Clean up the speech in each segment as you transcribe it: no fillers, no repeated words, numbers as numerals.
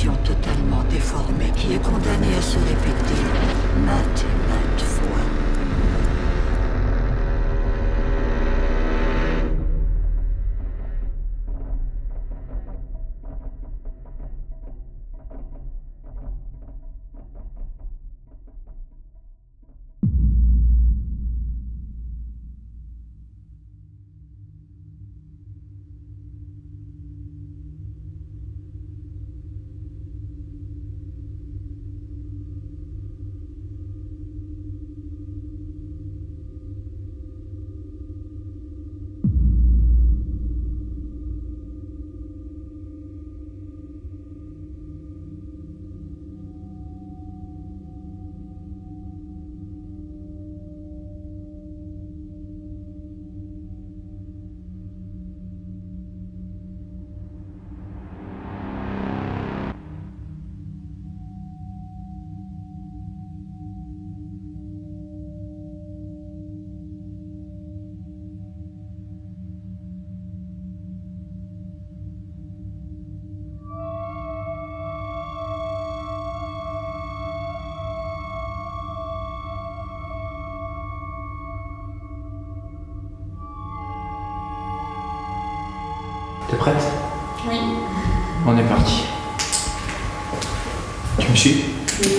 situation totalement déformée qui est condamnée à se répéter maintes et maintes fois. T'es prête? Oui. On est parti. Tu me suis? Oui.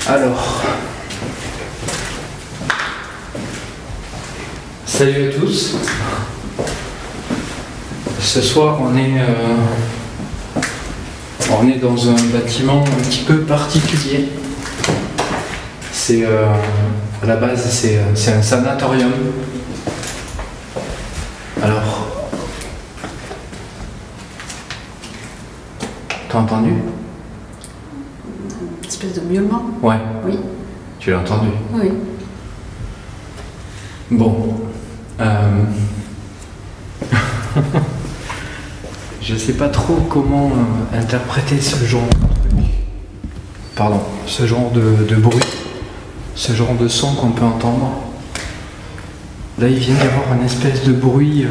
Alors, salut à tous. Ce soir, on est dans un bâtiment un petit peu particulier. C'est à la base, c'est un sanatorium. Alors, t'as entendu? Une espèce de miaulement. Ouais. Oui. Tu l'as entendu? Oui. Bon. Je sais pas trop comment interpréter ce genre ce genre de bruit, ce genre de son qu'on peut entendre. Là, il vient d'y avoir une espèce de bruit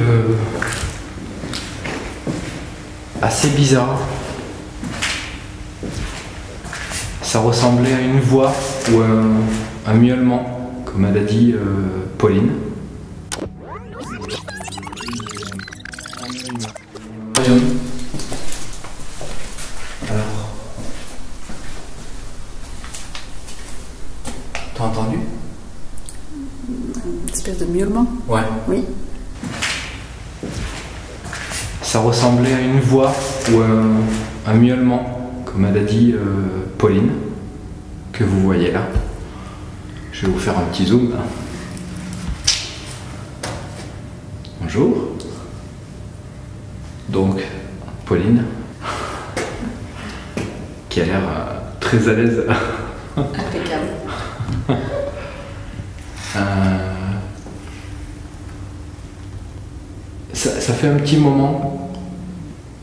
assez bizarre. Ça ressemblait à une voix ou un miaulement, comme elle a dit Pauline. Alors, t'as entendu? Une espèce de miaulement. Ouais. Oui. Ça ressemblait à une voix ou un miaulement, comme elle a dit Pauline, que vous voyez là. Je vais vous faire un petit zoom. Bonjour. Donc, Pauline, qui a l'air très à l'aise. Impeccable. Ça fait un petit moment.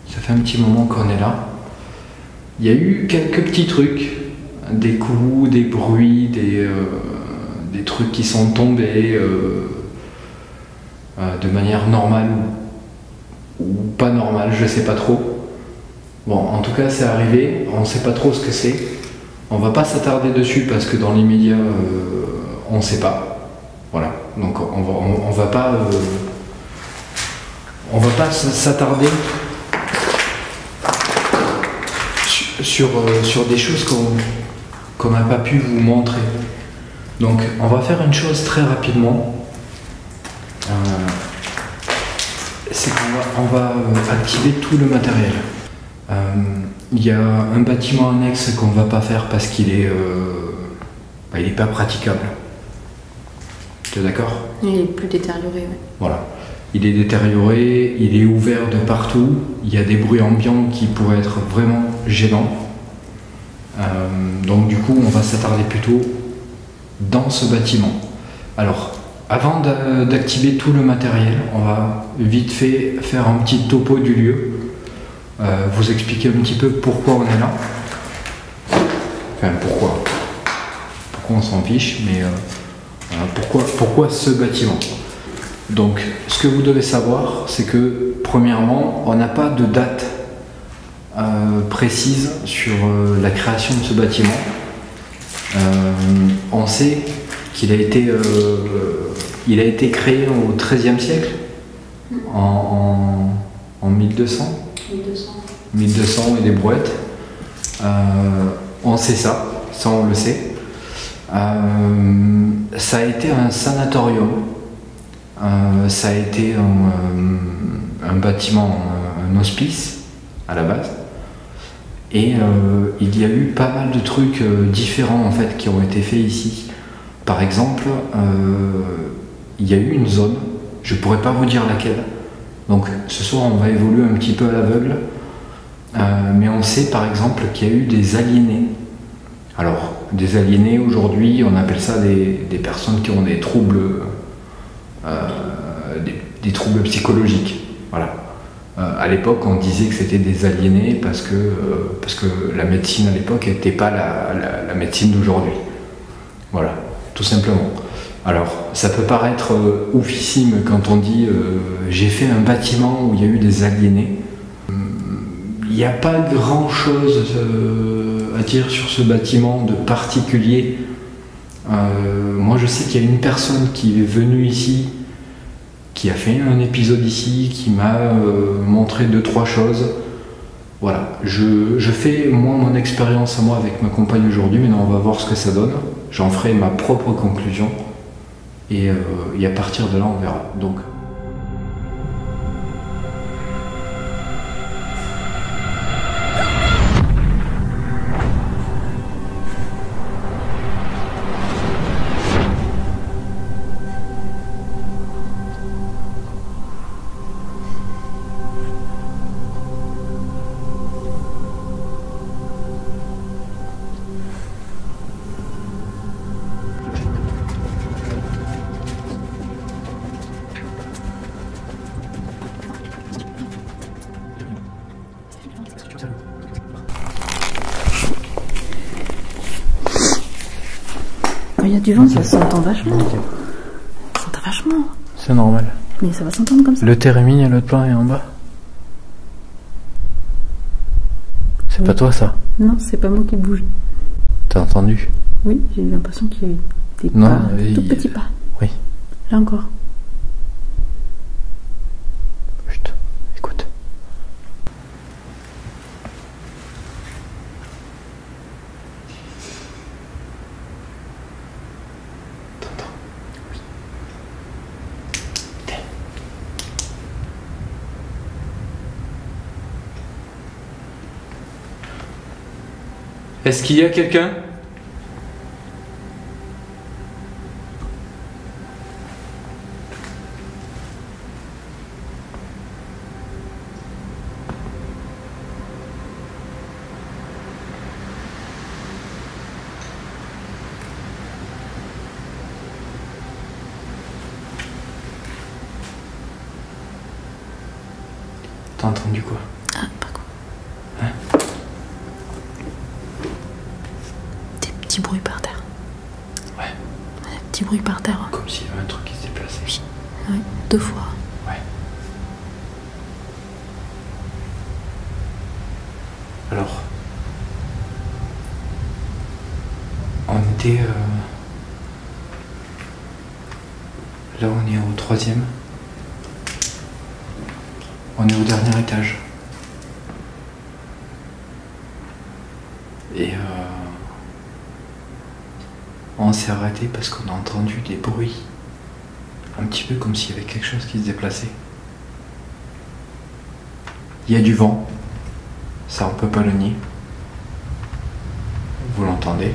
Ça fait un petit moment qu'on est là. Il y a eu quelques petits trucs, des coups, des bruits, des trucs qui sont tombés de manière normale ou pas normale, je sais pas trop. Bon, en tout cas, c'est arrivé. On sait pas trop ce que c'est. On va pas s'attarder dessus parce que dans l'immédiat, on sait pas. Voilà. Donc on va pas s'attarder sur des choses qu'on n'a pas pu vous montrer. Donc on va faire une chose très rapidement. C'est qu'on va activer tout le matériel. Il y a un bâtiment annexe qu'on ne va pas faire parce qu'il est, il est pas praticable. Tu es d'accord? Il est plus détérioré, oui. Voilà. Il est détérioré, il est ouvert de partout, il y a des bruits ambiants qui pourraient être vraiment gênants. Donc du coup, on va s'attarder plutôt dans ce bâtiment. Alors, avant d'activer tout le matériel, on va vite fait faire un petit topo du lieu, vous expliquer un petit peu pourquoi on est là. Enfin, pourquoi on s'en fiche, mais pourquoi ce bâtiment. Donc, ce que vous devez savoir, c'est que, premièrement, on n'a pas de date précise sur la création de ce bâtiment. On sait qu'il a été créé au XIIIe siècle, en 1200. 1200 et des brouettes. On sait ça on le sait. Ça a été un sanatorium, ça a été un bâtiment, un hospice à la base. Et il y a eu pas mal de trucs différents en fait qui ont été faits ici. Par exemple, il y a eu une zone, je pourrais pas vous dire laquelle. Donc ce soir on va évoluer un petit peu à l'aveugle, mais on sait par exemple qu'il y a eu des aliénés. Alors des aliénés aujourd'hui, on appelle ça des personnes qui ont des troubles, des troubles psychologiques. Voilà. À l'époque, on disait que c'était des aliénés parce que la médecine à l'époque n'était pas la médecine d'aujourd'hui. Voilà, tout simplement. Alors, ça peut paraître oufissime quand on dit j'ai fait un bâtiment où il y a eu des aliénés. Il n'y a pas grand-chose à dire sur ce bâtiment de particulier. Moi, je sais qu'il y a une personne qui est venue ici, qui a fait un épisode ici, qui m'a montré 2-3 choses. Voilà, je fais moi mon expérience à moi avec ma compagne aujourd'hui, maintenant on va voir ce que ça donne. J'en ferai ma propre conclusion et à partir de là on verra. Donc. Il y a du vent, ça s'entend vachement. Ça s'entend vachement. C'est normal. Mais ça va s'entendre comme ça. Le térémine et l'autre plan est en bas. C'est pas toi ça? Non, c'est pas moi qui bouge. T'as entendu? Oui, j'ai eu l'impression qu'il y a eu des non, pas, tout petits pas. Oui. Là encore. Chut, écoute. T'entends? Oui. Est-ce qu'il y a quelqu'un? T'as entendu quoi? Ah, pas quoi. Hein? Des petits bruits par terre. Ouais. Des petits bruits par terre. Comme s'il y avait un truc qui se déplaçait. Oui. Oui, 2 fois. Ouais. Alors, on était là, on est au 3e. On est au dernier étage. Et on s'est arrêté parce qu'on a entendu des bruits. Un petit peu comme s'il y avait quelque chose qui se déplaçait. Il y a du vent. Ça, on peut pas le nier. Vous l'entendez?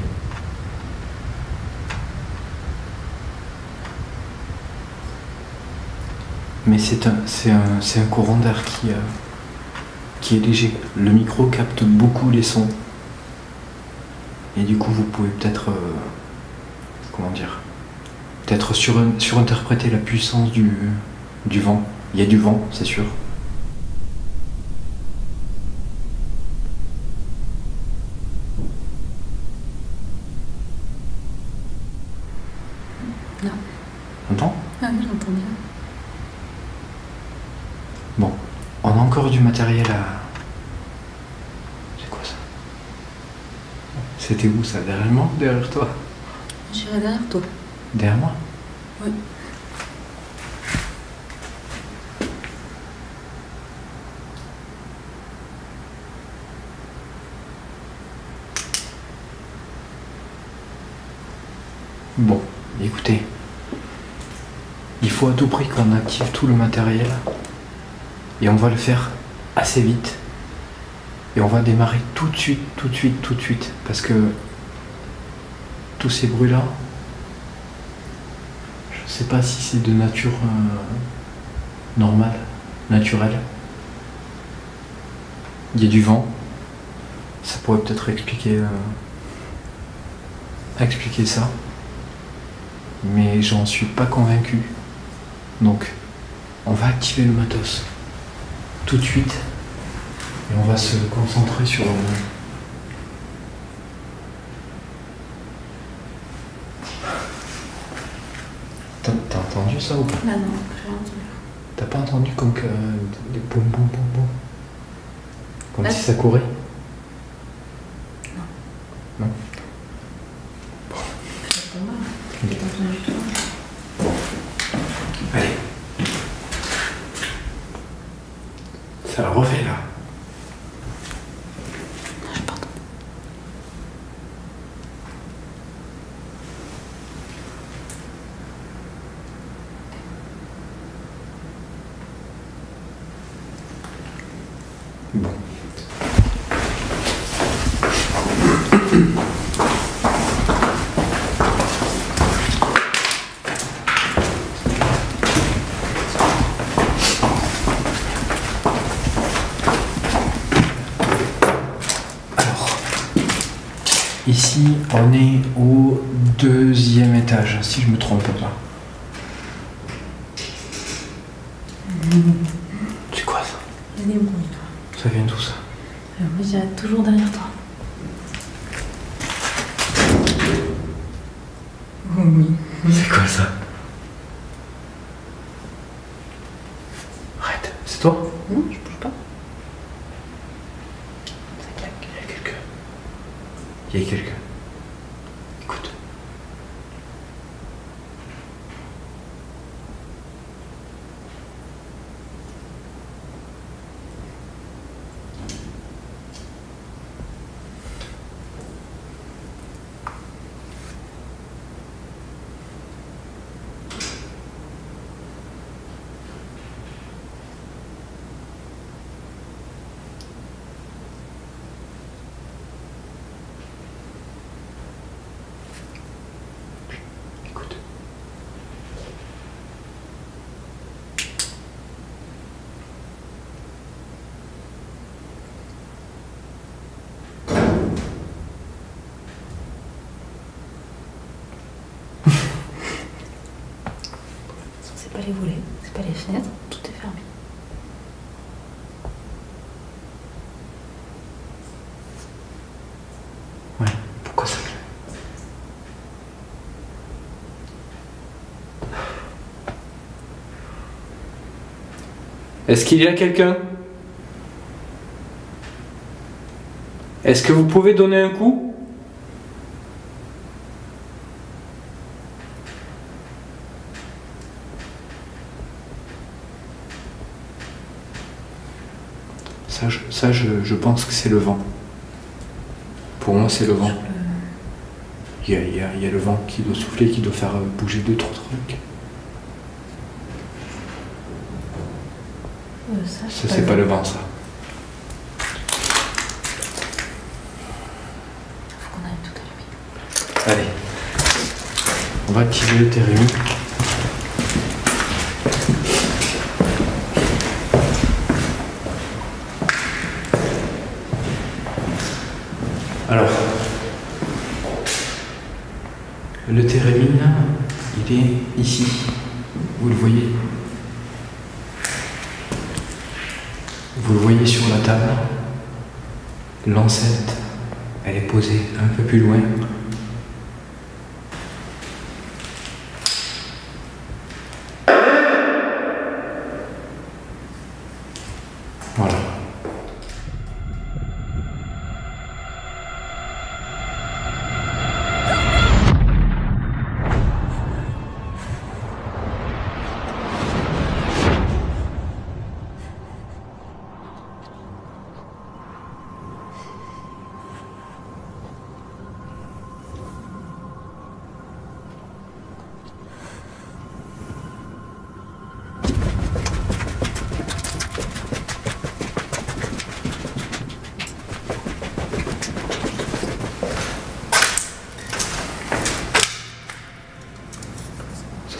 Mais c'est un courant d'air qui est léger. Le micro capte beaucoup les sons. Et du coup, vous pouvez peut-être, peut-être surinterpréter la puissance du vent. Il y a du vent, c'est sûr. Non. T'entends? Ah oui, j'entends bien. Bon, on a encore du matériel à... C'est quoi ça? C'était où ça? Derrière moi ou derrière toi? J'irai derrière toi. Derrière moi? Oui. Bon, écoutez, il faut à tout prix qu'on active tout le matériel et on va le faire assez vite et on va démarrer tout de suite parce que tous ces bruits-là, je sais pas si c'est de nature normale, naturelle. Il y a du vent, ça pourrait peut-être expliquer ça. Mais j'en suis pas convaincu. Donc, on va activer le matos tout de suite et on va se concentrer sur. T'as entendu ça ou pas? Ah non, j'ai rien entendu. T'as pas entendu comme que des boum boum boum boum? Comme Ah. si ça courait? Non. Non. C'est pas mal. J'ai pas entendu du tout. Allez. Ça le refait là. J'ai pas entendu. Bon. Ici, on est au 2e étage, si je me trompe pas. C'est quoi ça? Il y a des bruits là. Ça vient d'où ça? Moi j'irai toujours derrière toi. Oui. C'est quoi ça? Arrête, c'est toi? Non, je bouge pas. Ça claque, il y a quelqu'un. Il y a quelqu'un. Écoute. Écoute. C'est pas les volets, c'est pas les fenêtres, tout est fermé. Ouais, pourquoi ça claque? Est-ce qu'il y a quelqu'un? Est-ce que vous pouvez donner un coup? Je pense que c'est le vent. Pour moi, c'est le vent. Il y a le vent qui doit souffler, qui doit faire bouger 2-3 trucs. Ça, c'est pas le vent, ça. Faut qu'on aille tout allumer. Allez. On va activer le térémine. Alors, le térémine, il Ok, ici, vous le voyez. Vous le voyez sur la table. L'ancêtre, elle est posée un peu plus loin. Voilà.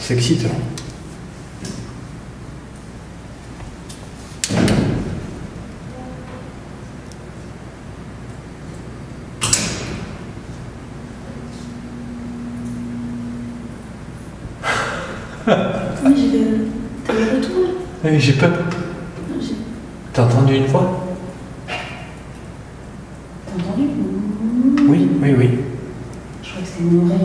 C'est excitant. Oui, t'as le retour là? Oui, j'ai peur. T'as entendu une voix? T'as entendu? Oui, oui, oui. Je crois que c'est mon oreille.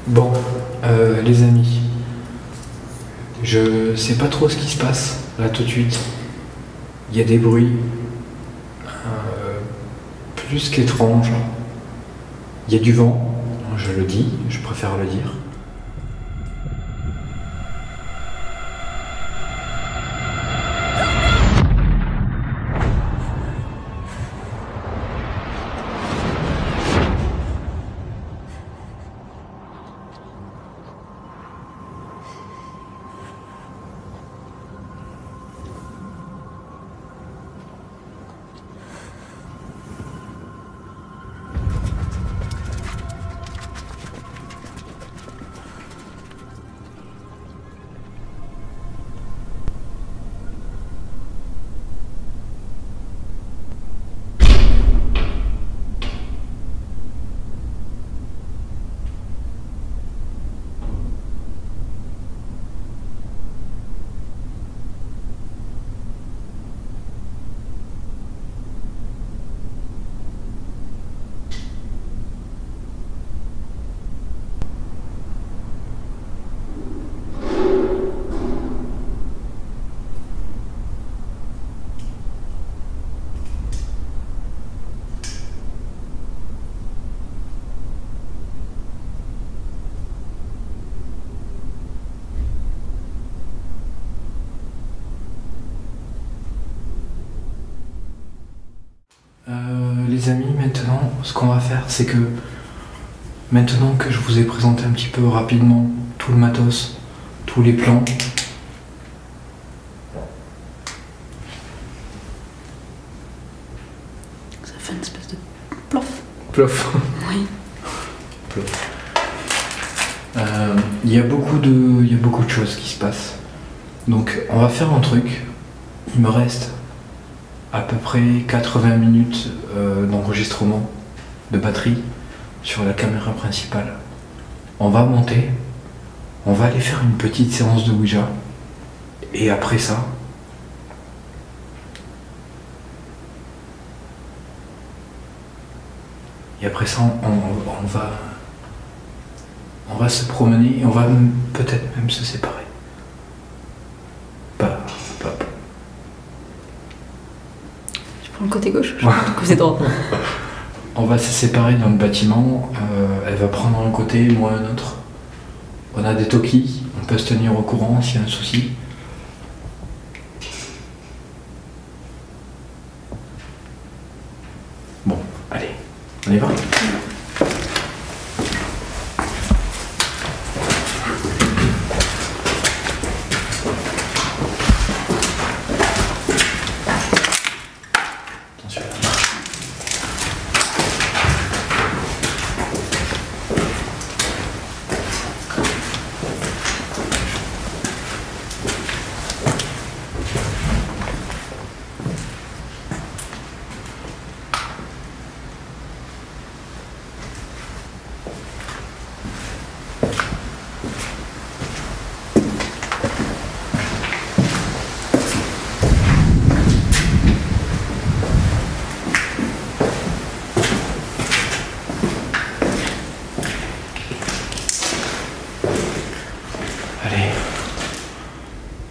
Bon, les amis, je sais pas trop ce qui se passe là tout de suite. Il y a des bruits plus qu'étranges. Il y a du vent, je le dis, je préfère le dire. Les amis, maintenant, ce qu'on va faire, c'est que maintenant que je vous ai présenté un petit peu rapidement tout le matos, tous les plans, Ça fait une espèce de plof. plof, Oui. plof. Il y a beaucoup de choses qui se passent. Donc, on va faire un truc. Il me reste à peu près 80 minutes d'enregistrement de batterie sur la caméra principale. On va monter, on va aller faire une petite séance de Ouija, et après ça, on va se promener et on va peut-être même se séparer. Pas. Je prends le côté gauche, je prends le côté droit. On va se séparer dans le bâtiment, elle va prendre un côté, moi un autre. On a des talkies, on peut se tenir au courant s'il y a un souci. Bon, allez, on y va.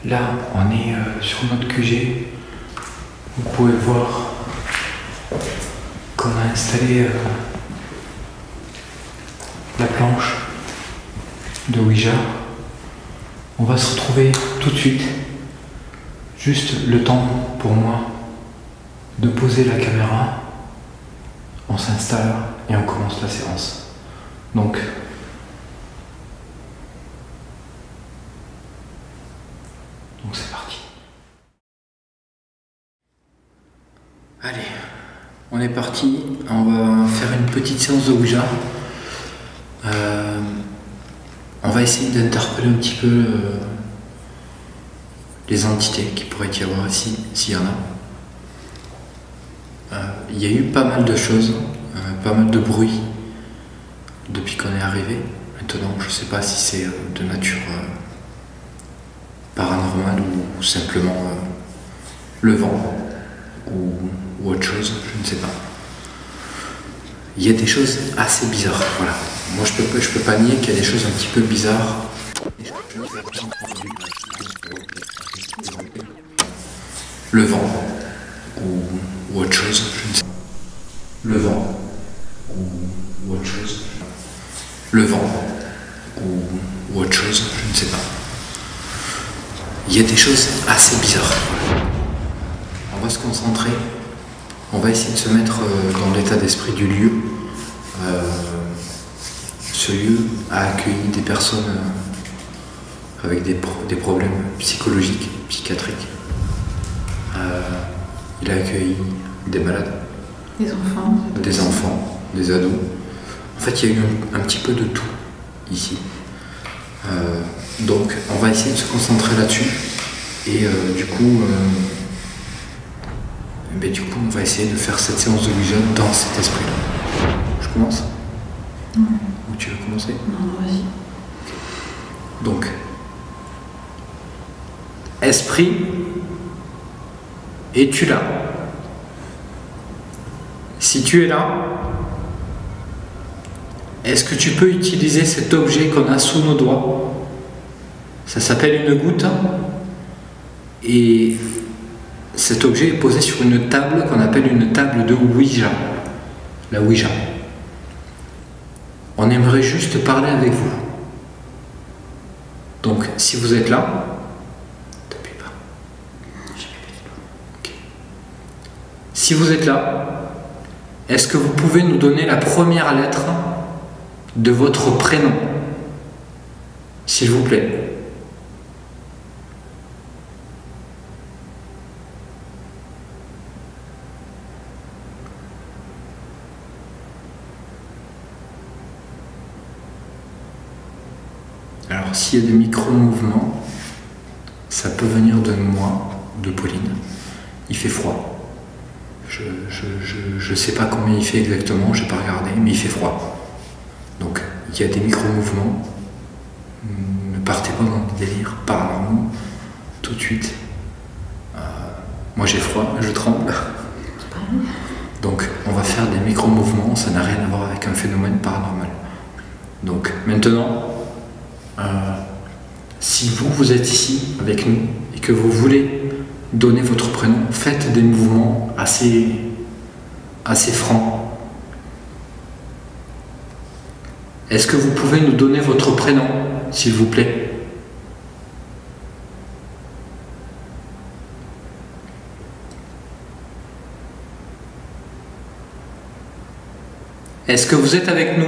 Là, on est sur notre QG. Vous pouvez voir qu'on a installé la planche de Ouija. On va se retrouver tout de suite. Juste le temps pour moi de poser la caméra. On s'installe et on commence la séance. Donc, c'est parti. Allez, on est parti. On va faire une petite séance de Ouija. On va essayer d'interpeller un petit peu les entités qui pourraient y avoir ici, s'il y en a. Il y a eu pas mal de choses, pas mal de bruit depuis qu'on est arrivé. Maintenant, je ne sais pas si c'est de nature paranormale ou simplement le vent ou autre chose, je ne sais pas. Il y a des choses assez bizarres, voilà. Moi, je peux pas nier qu'il y a des choses un petit peu bizarres. Le vent ou autre chose, je ne sais pas. Le vent ou autre chose. Le vent ou autre chose, je ne sais pas. Il y a des choses assez bizarres. On va se concentrer. On va essayer de se mettre dans l'état d'esprit du lieu. Ce lieu a accueilli des personnes avec des problèmes psychologiques, psychiatriques. Il a accueilli des malades. Des enfants, des ados. En fait, il y a eu un petit peu de tout ici. Donc, on va essayer de se concentrer là-dessus. Et du coup, on va essayer de faire cette séance de Ouija dans cet esprit-là. Je commence ? Ou tu veux commencer ? Non, vas-y. Donc, esprit, es-tu là ? Si tu es là, est-ce que tu peux utiliser cet objet qu'on a sous nos doigts ? Ça s'appelle une goutte. Et cet objet est posé sur une table qu'on appelle une table de Ouija. La Ouija. On aimerait juste parler avec vous. Donc, si vous êtes là, t'appuies pas. Okay. Si vous êtes là, est-ce que vous pouvez nous donner la première lettre de votre prénom, s'il vous plaît? Alors, s'il y a des micro-mouvements, ça peut venir de moi, de Pauline. Il fait froid. Je sais pas combien il fait exactement, j'ai pas regardé, mais il fait froid. Donc, il y a des micro-mouvements. Ne partez pas dans des délires paranormaux tout de suite. Moi, j'ai froid, je tremble. Donc, on va faire des micro-mouvements, ça n'a rien à voir avec un phénomène paranormal. Donc, maintenant, si vous êtes ici avec nous et que vous voulez donner votre prénom, faites des mouvements assez francs. Est-ce que vous pouvez nous donner votre prénom, s'il vous plaît? Est-ce que vous êtes avec nous?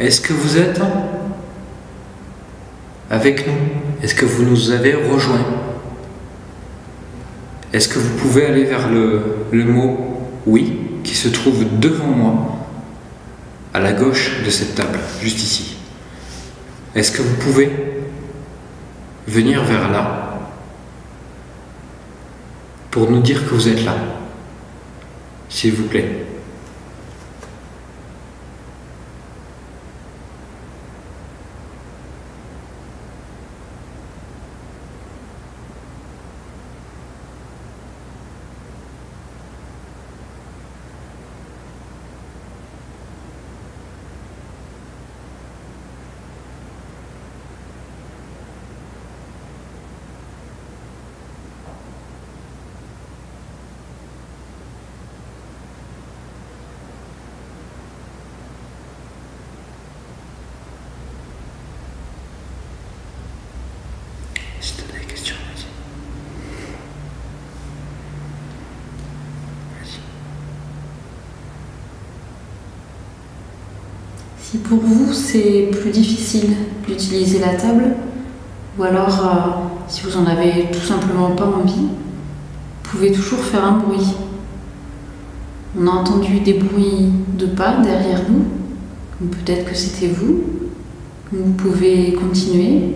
Est-ce que vous êtes avec nous? Est-ce que vous nous avez rejoints? Est-ce que vous pouvez aller vers le mot « oui » qui se trouve devant moi, à la gauche de cette table, juste ici? Est-ce que vous pouvez venir vers là pour nous dire que vous êtes là, s'il vous plaît? Si tu as des questions, vas-y. Si pour vous c'est plus difficile d'utiliser la table, ou alors si vous en avez tout simplement pas envie, vous pouvez toujours faire un bruit. On a entendu des bruits de pas derrière nous, ou peut-être que c'était vous. Vous pouvez continuer.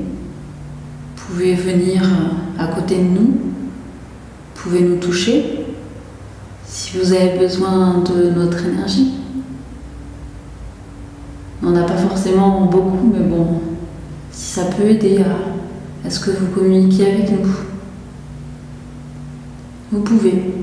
Vous pouvez venir à côté de nous, vous pouvez nous toucher si vous avez besoin de notre énergie. On n'a pas forcément beaucoup, mais bon, si ça peut aider à ce que vous communiquiez avec nous, vous pouvez.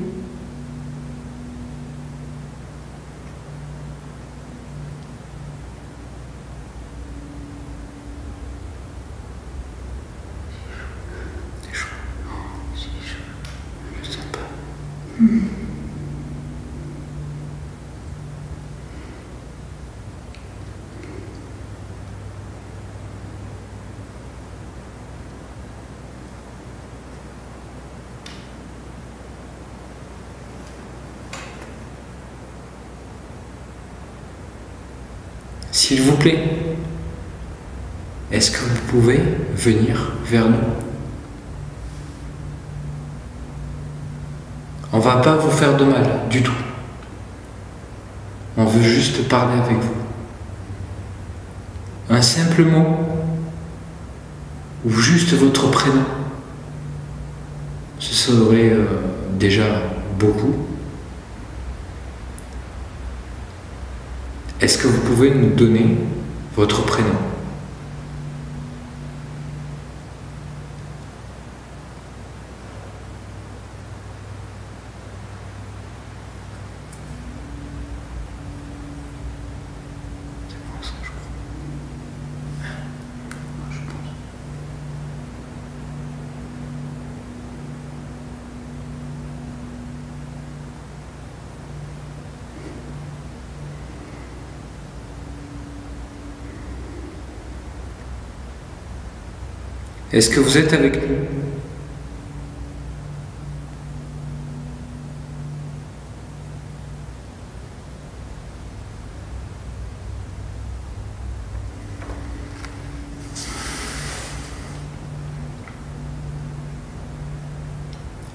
S'il vous plaît, est-ce que vous pouvez venir vers nous? On va pas vous faire de mal du tout. On veut juste parler avec vous. Un simple mot ou juste votre prénom, ce serait déjà beaucoup. Est-ce que vous pouvez nous donner votre prénom? Est-ce que vous êtes avec nous?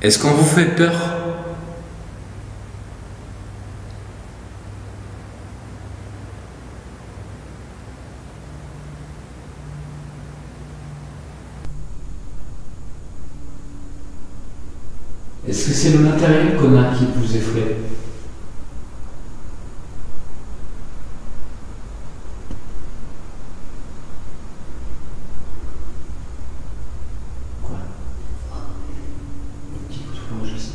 Est-ce qu'on vous fait peur? Est-ce que c'est le matériel qu'on a qui vous effraie? Quoi? Un petit coup de froid, je sais.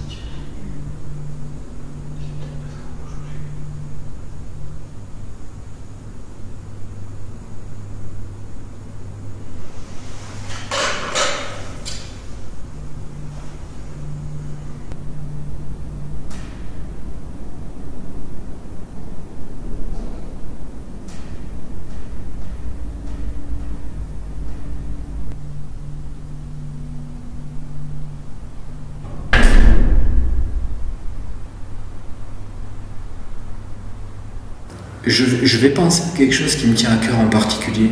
je vais penser à quelque chose qui me tient à cœur en particulier.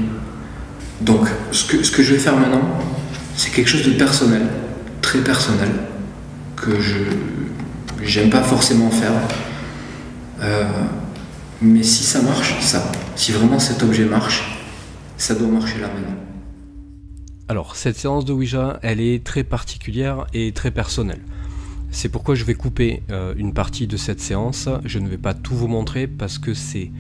Donc, ce que je vais faire maintenant, c'est quelque chose de personnel, très personnel, que j'aime pas forcément faire. Mais si ça marche, si vraiment cet objet marche, ça doit marcher là maintenant. Alors, cette séance de Ouija, elle est très particulière et très personnelle. C'est pourquoi je vais couper une partie de cette séance. Je ne vais pas tout vous montrer parce que c'est,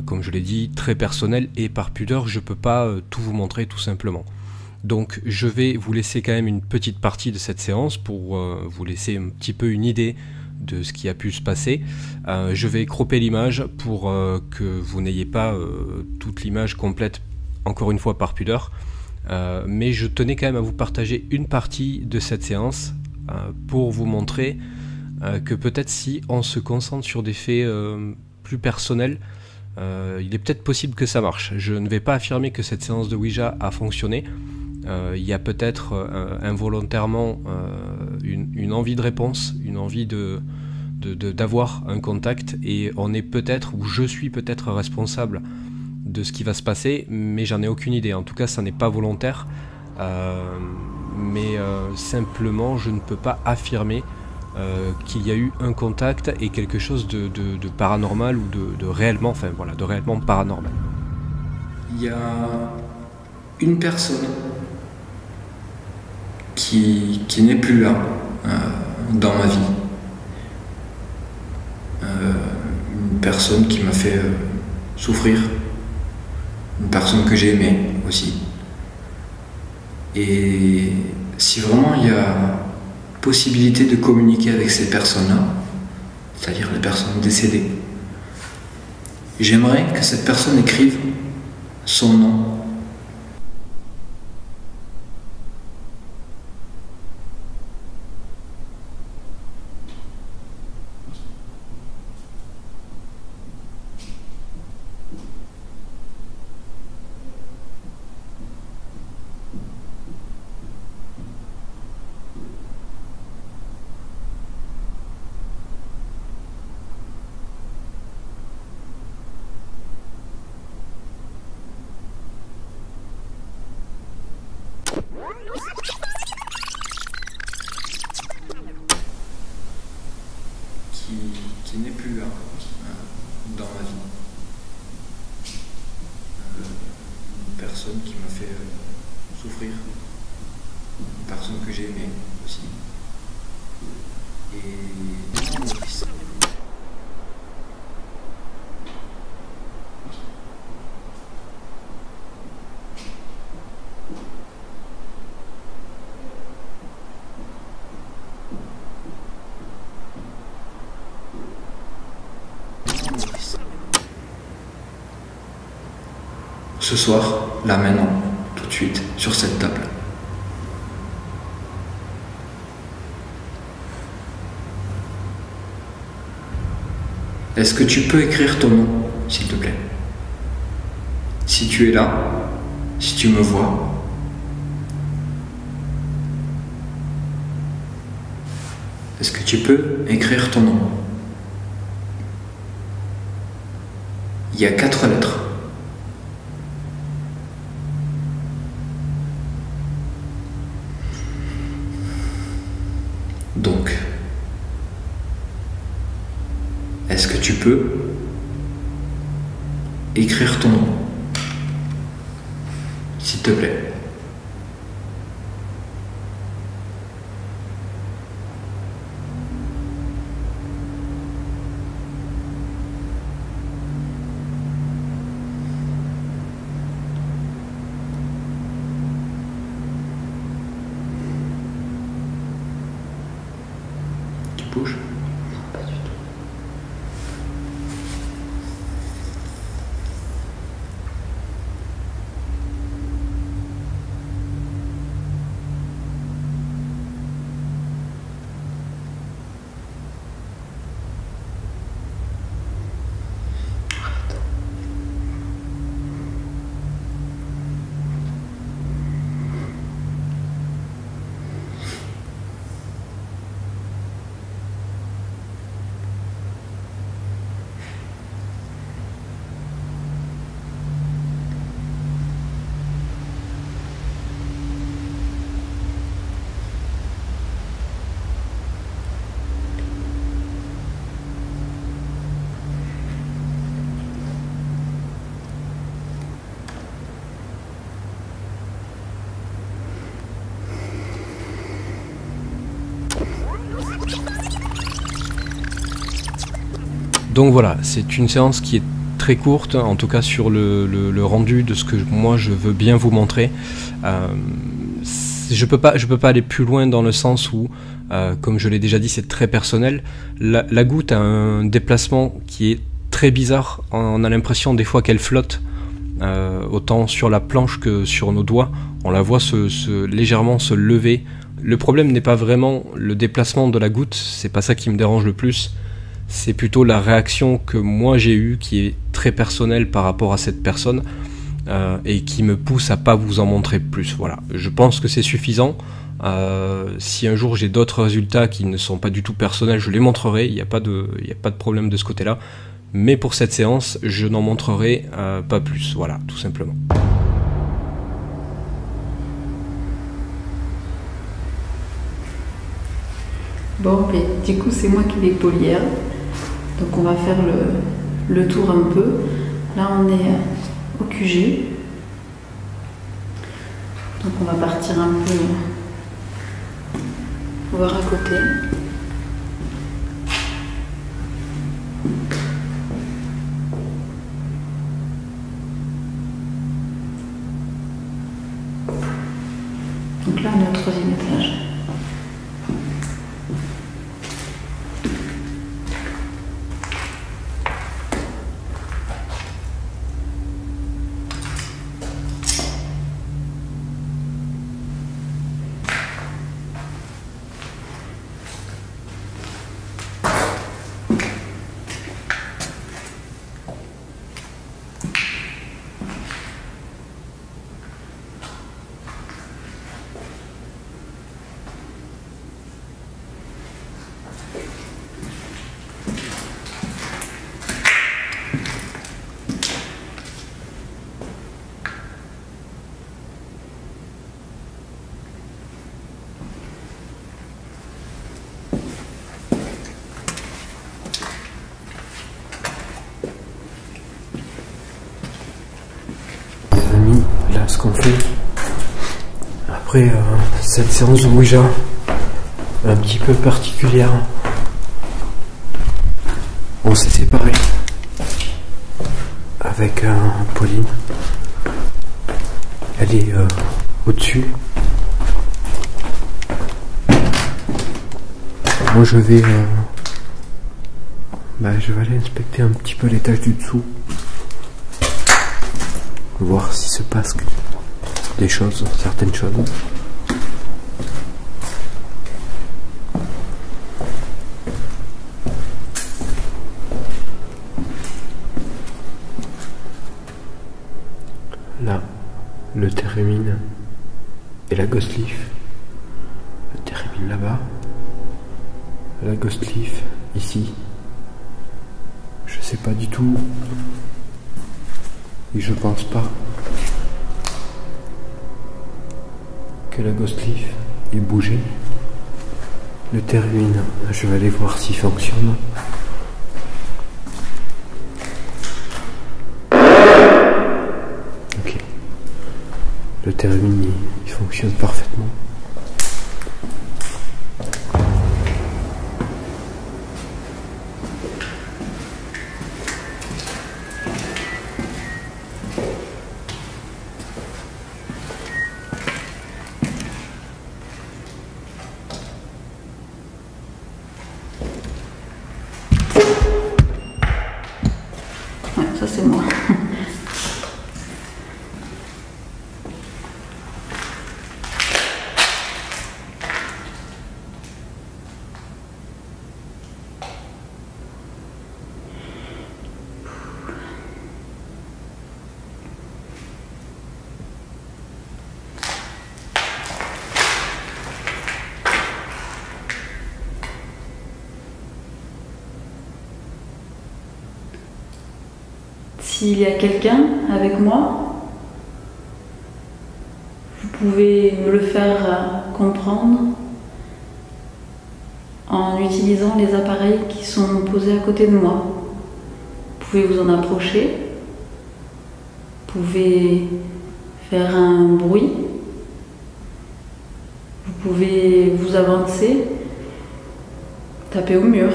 comme je l'ai dit, très personnel et par pudeur, je ne peux pas tout vous montrer tout simplement. Donc je vais vous laisser quand même une petite partie de cette séance pour vous laisser un petit peu une idée de ce qui a pu se passer. Je vais cropper l'image pour que vous n'ayez pas toute l'image complète, encore une fois par pudeur. Mais je tenais quand même à vous partager une partie de cette séance pour vous montrer que peut-être si on se concentre sur des faits plus personnels, il est peut-être possible que ça marche. Je ne vais pas affirmer que cette séance de Ouija a fonctionné. Il y a peut-être involontairement une envie de réponse, une envie d'avoir un contact, et on est peut-être, ou je suis peut-être responsable de ce qui va se passer, mais j'en ai aucune idée. En tout cas, ça n'est pas volontaire, mais simplement, je ne peux pas affirmer qu'il y a eu un contact et quelque chose de paranormal ou de réellement, enfin voilà, de réellement paranormal. Il y a une personne qui n'est plus là dans ma vie. Une personne qui m'a fait souffrir. Une personne que j'ai aimée aussi. Et si vraiment il y a possibilité de communiquer avec ces personnes-là, c'est-à-dire les personnes décédées, j'aimerais que cette personne écrive son nom. Qui n'est plus là dans ma vie. Une personne qui m'a fait souffrir. Une personne que j'ai aimée aussi. Et ce soir, là maintenant, tout de suite, sur cette table. Est-ce que tu peux écrire ton nom, s'il te plaît? Si tu es là, si tu me vois, est-ce que tu peux écrire ton nom? Il y a 4 lettres. Donc, est-ce que tu peux écrire ton nom, s'il te plaît? Tu bouges? Pas du tout. Donc voilà, c'est une séance qui est très courte, en tout cas sur le rendu de ce que moi je veux bien vous montrer. Je peux pas aller plus loin dans le sens où, comme je l'ai déjà dit, c'est très personnel. La goutte a un déplacement qui est très bizarre. On a l'impression des fois qu'elle flotte, autant sur la planche que sur nos doigts. On la voit légèrement se lever. Le problème n'est pas vraiment le déplacement de la goutte, c'est pas ça qui me dérange le plus. C'est plutôt la réaction que moi j'ai eue, qui est très personnelle par rapport à cette personne, et qui me pousse à pas vous en montrer plus. Voilà, je pense que c'est suffisant. Si un jour j'ai d'autres résultats qui ne sont pas du tout personnels, je les montrerai, il n'y a pas de problème de ce côté-là. Mais pour cette séance, je n'en montrerai pas plus, voilà, tout simplement. Bon, mais du coup, c'est moi qui vais polir. Donc, on va faire le tour un peu. Là, on est au QG. Donc, on va partir un peu voir à côté. Donc là, on est au 3e étage. Là, ce qu'on fait après cette séance de Ouija un petit peu particulière, on s'est séparés avec Pauline. Elle est au-dessus. Moi je vais aller inspecter un petit peu l'étage du dessous, voir s'il se passe des choses, certaines choses. Là, le Térémine et la Ghost Leaf. Le Térémine là-bas, la Ghost Leaf ici. Je sais pas du tout. Et je pense pas que la Ghost Leaf ait bougé. Le Térémine, je vais aller voir s'il fonctionne. Ok. Le Térémine, il fonctionne parfaitement. Ouais, ça c'est moi. S'il y a quelqu'un avec moi, vous pouvez me le faire comprendre en utilisant les appareils qui sont posés à côté de moi. Vous pouvez vous en approcher, vous pouvez faire un bruit, vous pouvez vous avancer, taper au mur,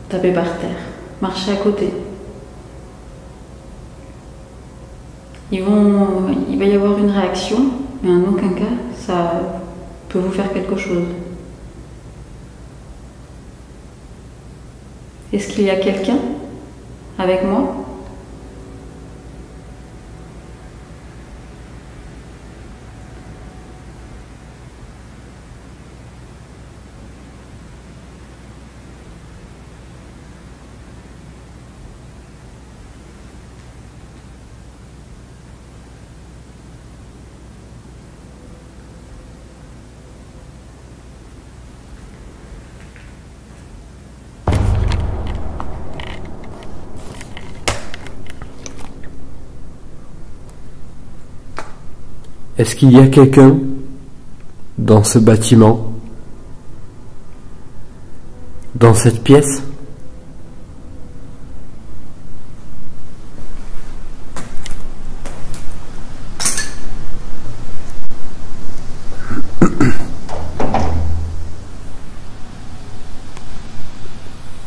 taper par terre. marcher à côté. Il va y avoir une réaction, mais en aucun cas, ça peut vous faire quelque chose. Est-ce qu'il y a quelqu'un avec moi ? Est-ce qu'il y a quelqu'un dans ce bâtiment, dans cette pièce ?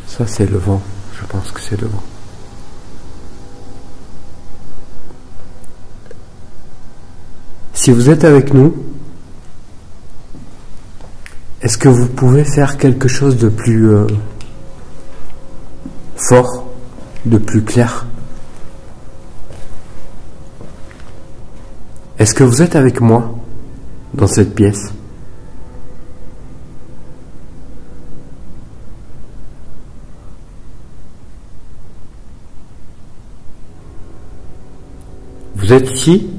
Ça c'est le vent, je pense que c'est le vent. Si vous êtes avec nous, est-ce que vous pouvez faire quelque chose de plus fort, de plus clair? Est-ce que vous êtes avec moi dans cette pièce? Vous êtes ici?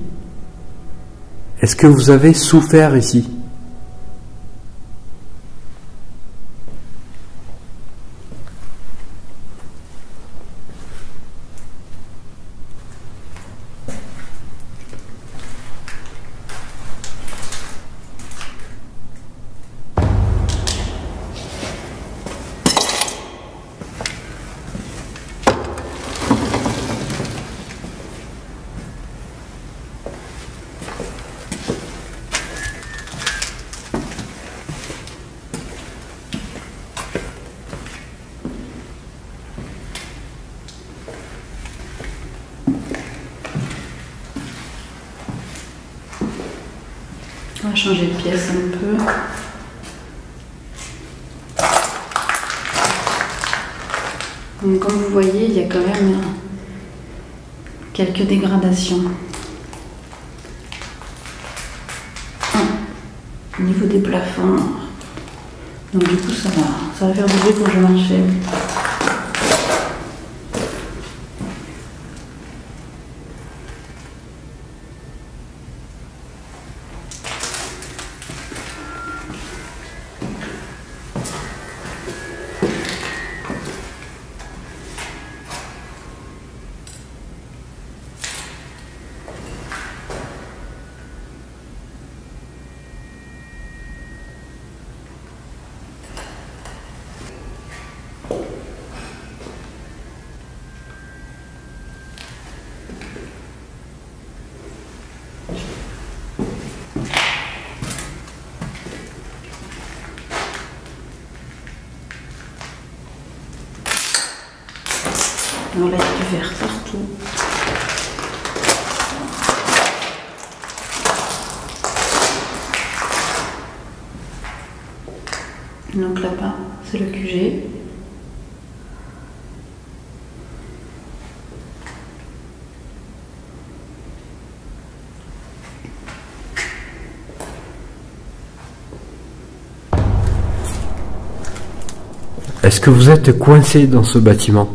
Est-ce que vous avez souffert ici? On va changer de pièce un peu. Donc, comme vous voyez, il y a quand même quelques dégradations. Au niveau des plafonds. Donc du coup ça va faire du bruit quand je marchais. Alors là, il y a du verre partout. Donc là-bas, c'est le QG. Est-ce que vous êtes coincé dans ce bâtiment ?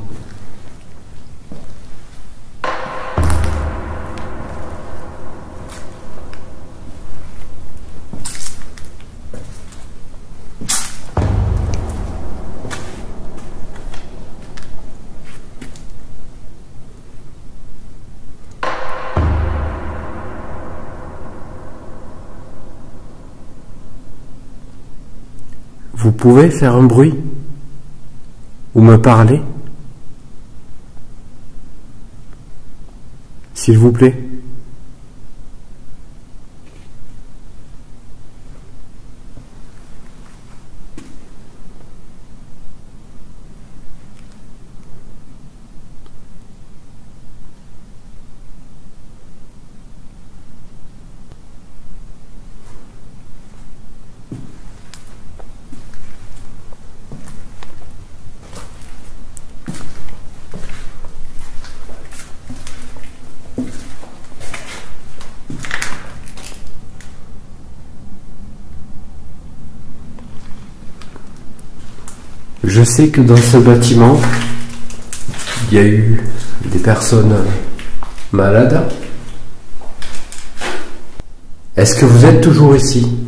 Vous pouvez faire un bruit ou me parler, s'il vous plaît. Je sais que dans ce bâtiment, il y a eu des personnes malades. Est-ce que vous êtes toujours ici?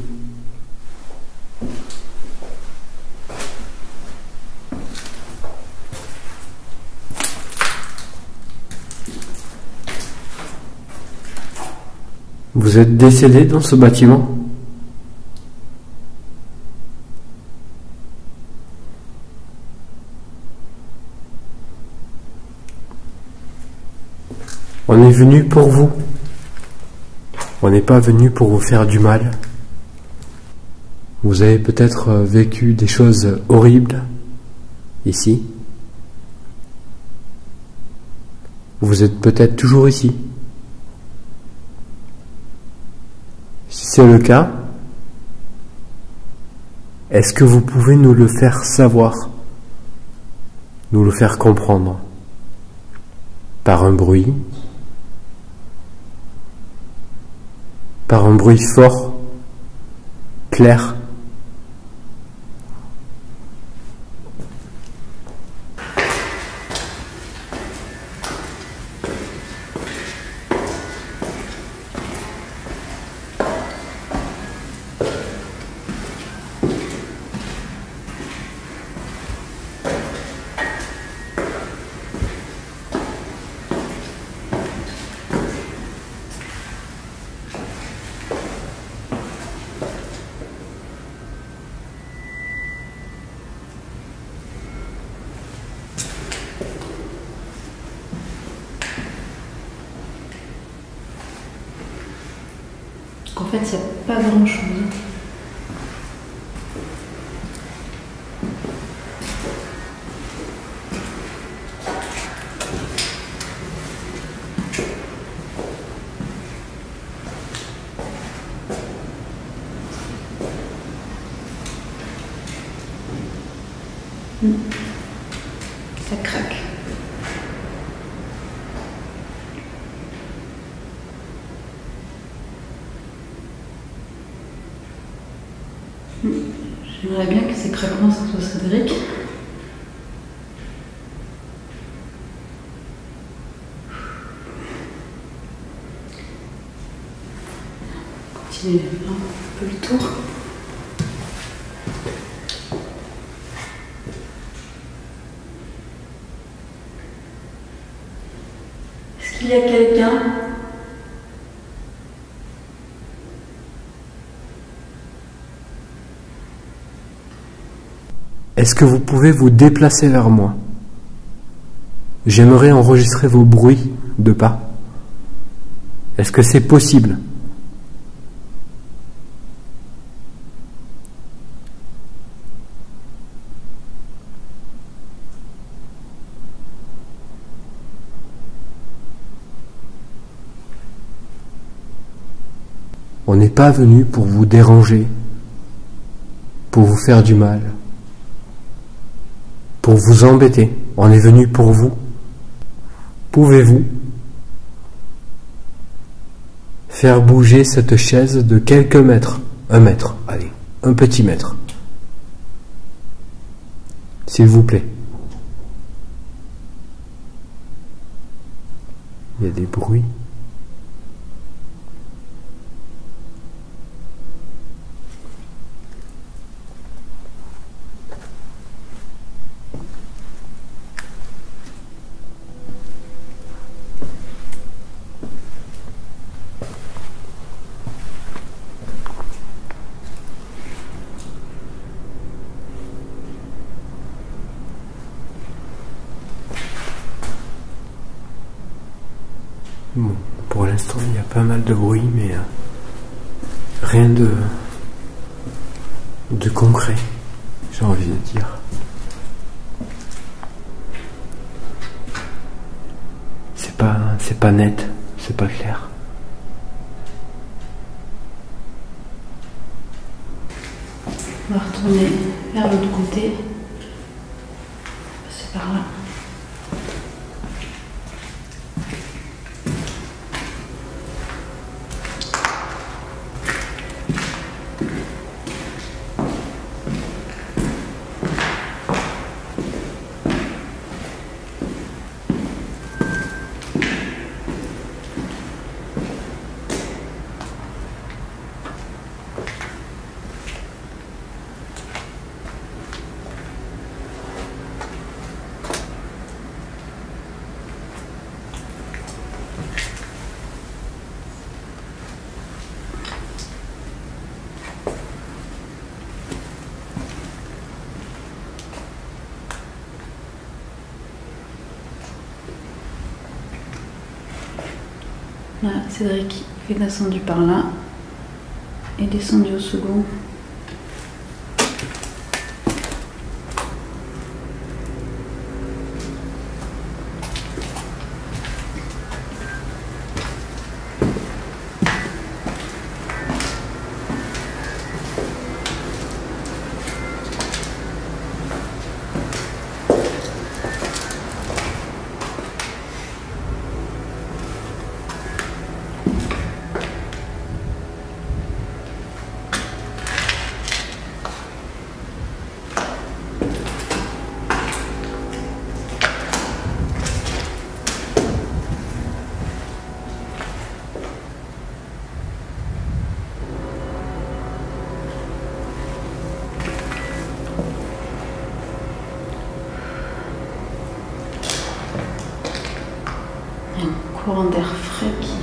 Vous êtes décédé dans ce bâtiment? On est venu pour vous. On n'est pas venu pour vous faire du mal. Vous avez peut-être vécu des choses horribles ici. Vous êtes peut-être toujours ici. Si c'est le cas, est-ce que vous pouvez nous le faire savoir, nous le faire comprendre, par un bruit, fort, clair? En fait, il n'y a pas grand-chose. Ça craque. J'aimerais bien que ces craquements, ça soit Cédric. Continuez un peu le tour. Est-ce qu'il y a quelqu'un ? Est-ce que vous pouvez vous déplacer vers moi? J'aimerais enregistrer vos bruits de pas. Est-ce que c'est possible? On n'est pas venu pour vous déranger, pour vous faire du mal, pour vous embêter. On est venu pour vous. Pouvez-vous faire bouger cette chaise de quelques mètres? Un mètre, allez, un petit mètre. S'il vous plaît. Il y a des bruits. Bon, pour l'instant, il y a pas mal de bruit, mais rien de concret, j'ai envie de dire. C'est pas net, c'est pas clair. On va retourner vers l'autre côté. C'est par là. Voilà, Cédric est descendu par là et descendu au second. Courant d'air frais qui...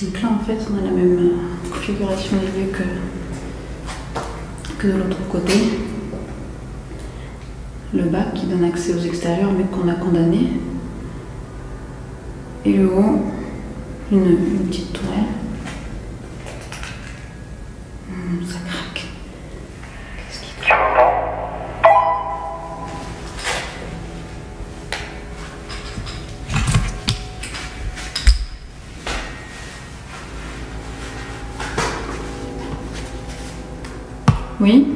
Donc là en fait on a la même configuration des vues que de l'autre côté. Le bac qui donne accès aux extérieurs mais qu'on a condamné. Et le haut, une petite tourelle. Ça craque. Qu'est-ce qui craque ? Oui.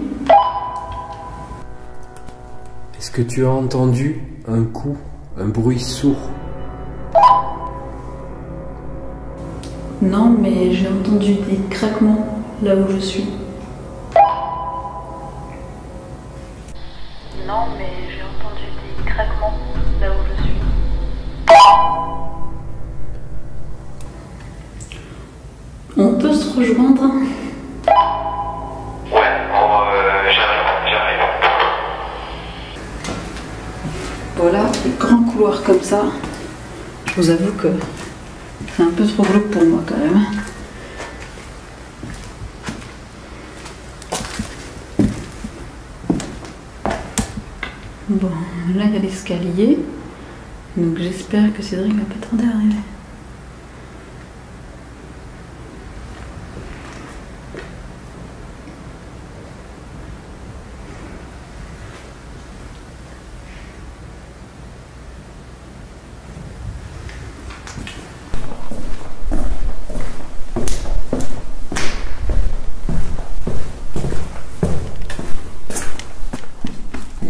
Est-ce que tu as entendu un coup, un bruit sourd? Non, mais j'ai entendu des craquements là où je suis. Non, mais j'ai entendu des craquements là où je suis. On peut se rejoindre? J'arrive. Voilà, les grands couloirs comme ça, je vous avoue que c'est un peu trop glauque pour moi quand même. Bon, là il y a l'escalier, donc j'espère que Cédric va pas tarder à arriver.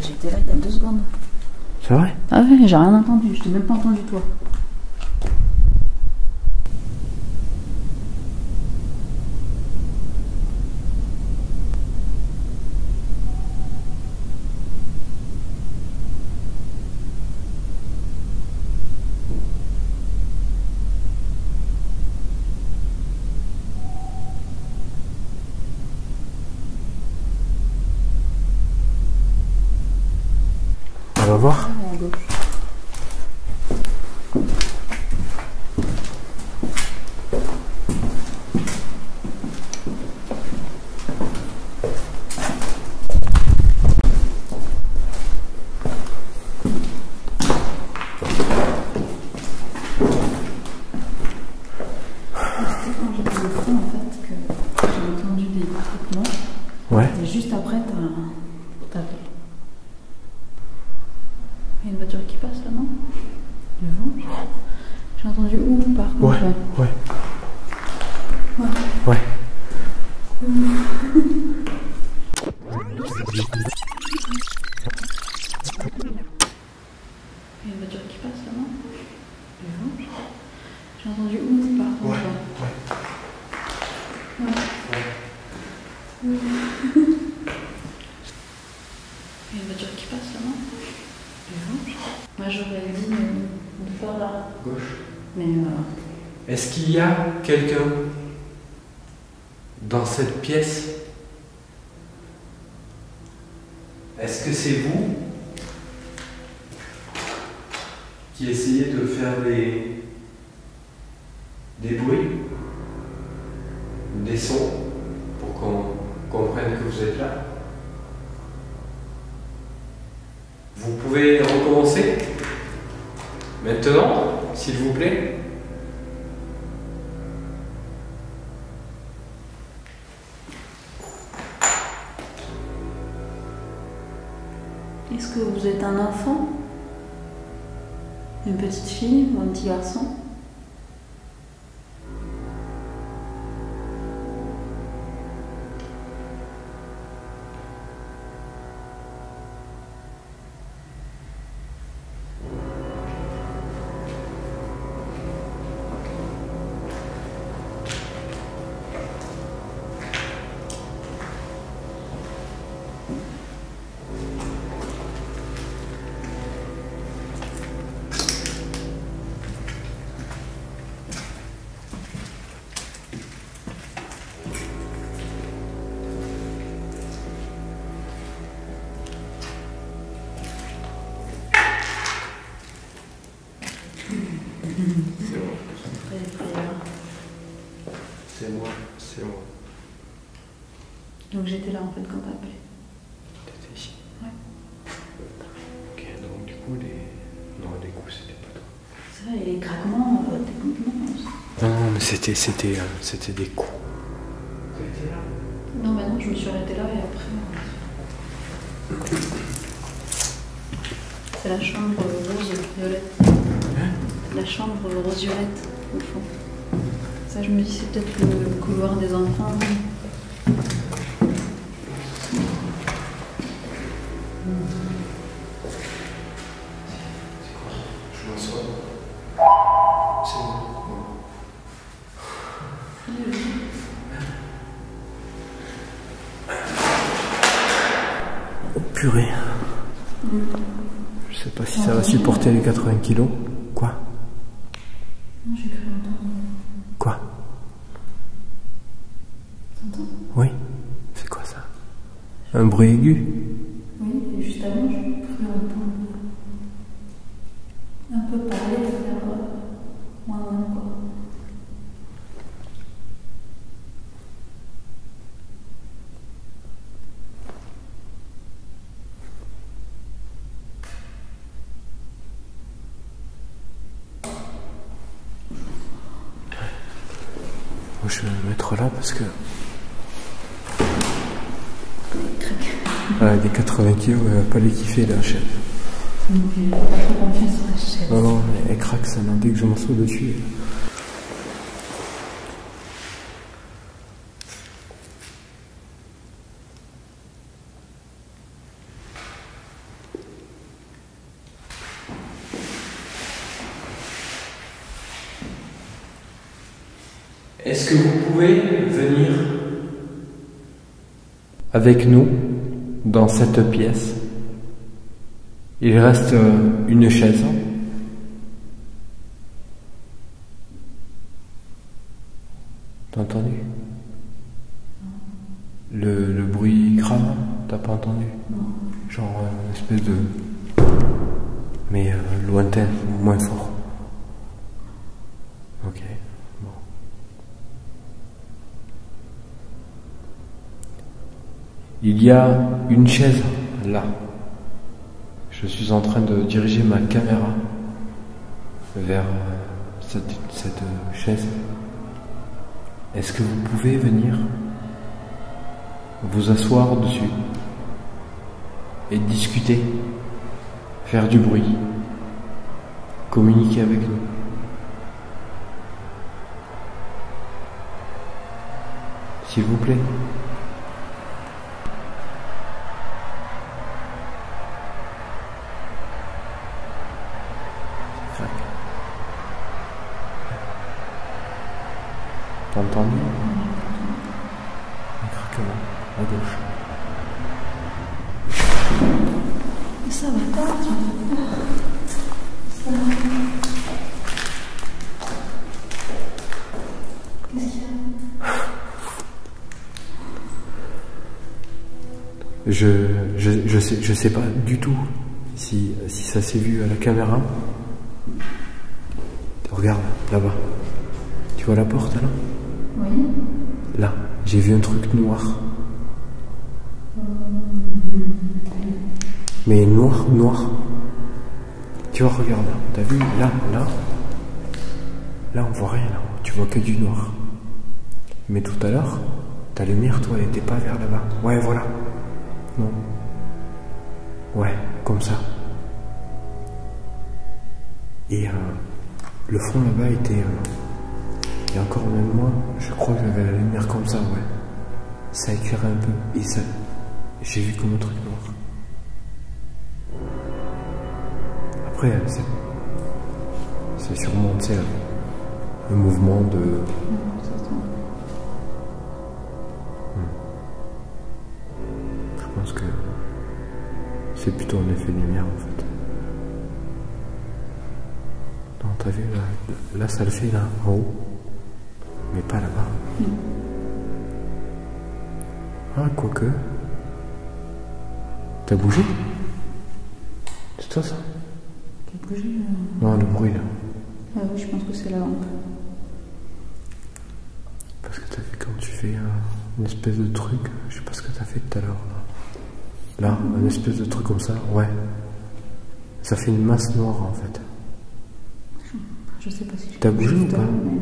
J'étais là il y a 2 secondes. C'est vrai? Ah ouais, j'ai rien entendu, je t'ai même pas entendu toi. On va voir. À gauche. Ouais. Et juste après, t'as... Il y a une voiture qui passe là, non? Devant. J'ai entendu où par contre? Ouais. Ouais. Ouais. Ouais. Il y a une voiture qui passe là, non? Devant. J'ai entendu où par contre? Ouais. Ouais. par là. Gauche. Mais Est-ce qu'il y a quelqu'un dans cette pièce? Est-ce que c'est vous qui essayez de faire des bruits, des sons, pour qu'on comprenne que vous êtes là? Vous pouvez recommencer maintenant, s'il vous plaît. est-ce que vous êtes un enfant? Une petite fille ou un petit garçon? C'est moi. Donc j'étais là en fait quand t'as appelé. T'étais ici. Ouais. Ok, donc du coup, les coups, c'était pas toi. C'est vrai, et les craquements, techniquement. Non, mais c'était des coups. Vous étiez là? Non, mais non, je me suis arrêtée là et après. C'est la chambre rose-violette. La chambre rose-violette, au fond. Ça, je me dis, c'est peut-être le couloir des enfants. Je m'assois. C'est bon. Oh purée. Je sais pas si ça va supporter les 80 kilos. Quoi? Non, j'ai cru entendre. Quoi? T'entends? Oui? C'est quoi ça? Un bruit aigu? Oui, et juste avant, j'ai cru entendre un peu parler et faire moins quoi. Je vais me mettre là parce que... des 80 kilos, elle va pas les kiffer la chaîne. Donc, j'ai pas trop confiance sur la chaise. Non, elle craque ça, dès que je m'assois dessus. Est-ce que vous pouvez venir avec nous dans cette pièce? Il reste une chaise. T'as entendu? Le bruit grave, t'as pas entendu? Genre une espèce de... mais lointaine, moins fort. Ok, bon. Il y a une chaise là. Je suis en train de diriger ma caméra vers cette chaise. Est-ce que vous pouvez venir vous asseoir dessus et discuter, faire du bruit, communiquer avec nous? S'il vous plaît. T'as entendu? Un craquement à gauche. Ça va pas, ça va. Je sais pas du tout si ça s'est vu à la caméra. Regarde, là-bas. Tu vois la porte, là? Oui. Là, j'ai vu un truc noir. Mais noir, noir. Tu vois, regarde, t'as vu, là, on voit rien, là. Tu vois que du noir. Mais tout à l'heure, ta lumière, toi, elle était pas vers là-bas. Ouais, voilà. Non. Ouais, comme ça. Et le fond là-bas était... et encore même moi, je crois que j'avais la lumière comme ça, ouais. Ça éclairait un peu. Et ça... j'ai vu comme un truc noir. Après, c'est sûrement, tu sais, le mouvement de... Je pense que c'est plutôt un effet de lumière, en fait. Non, t'as vu, là, ça le fait, là, en haut. Mais pas là-bas. Ah, quoique... T'as bougé? C'est toi, ça? T'as bougé Non, le bruit, là. Ah oui, je pense que c'est la lampe. Parce que t'as vu quand tu fais une espèce de truc, je sais pas ce que t'as fait tout à l'heure, là. Là, une espèce de truc comme ça, ouais. Ça fait une masse noire, en fait. Je sais pas si j'ai... T'as bougé ou pas? Mais...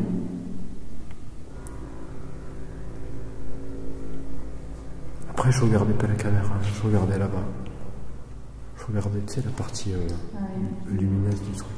Après, je regardais pas la caméra, je regardais là-bas. Je regardais, tu sais, la partie lumineuse du truc.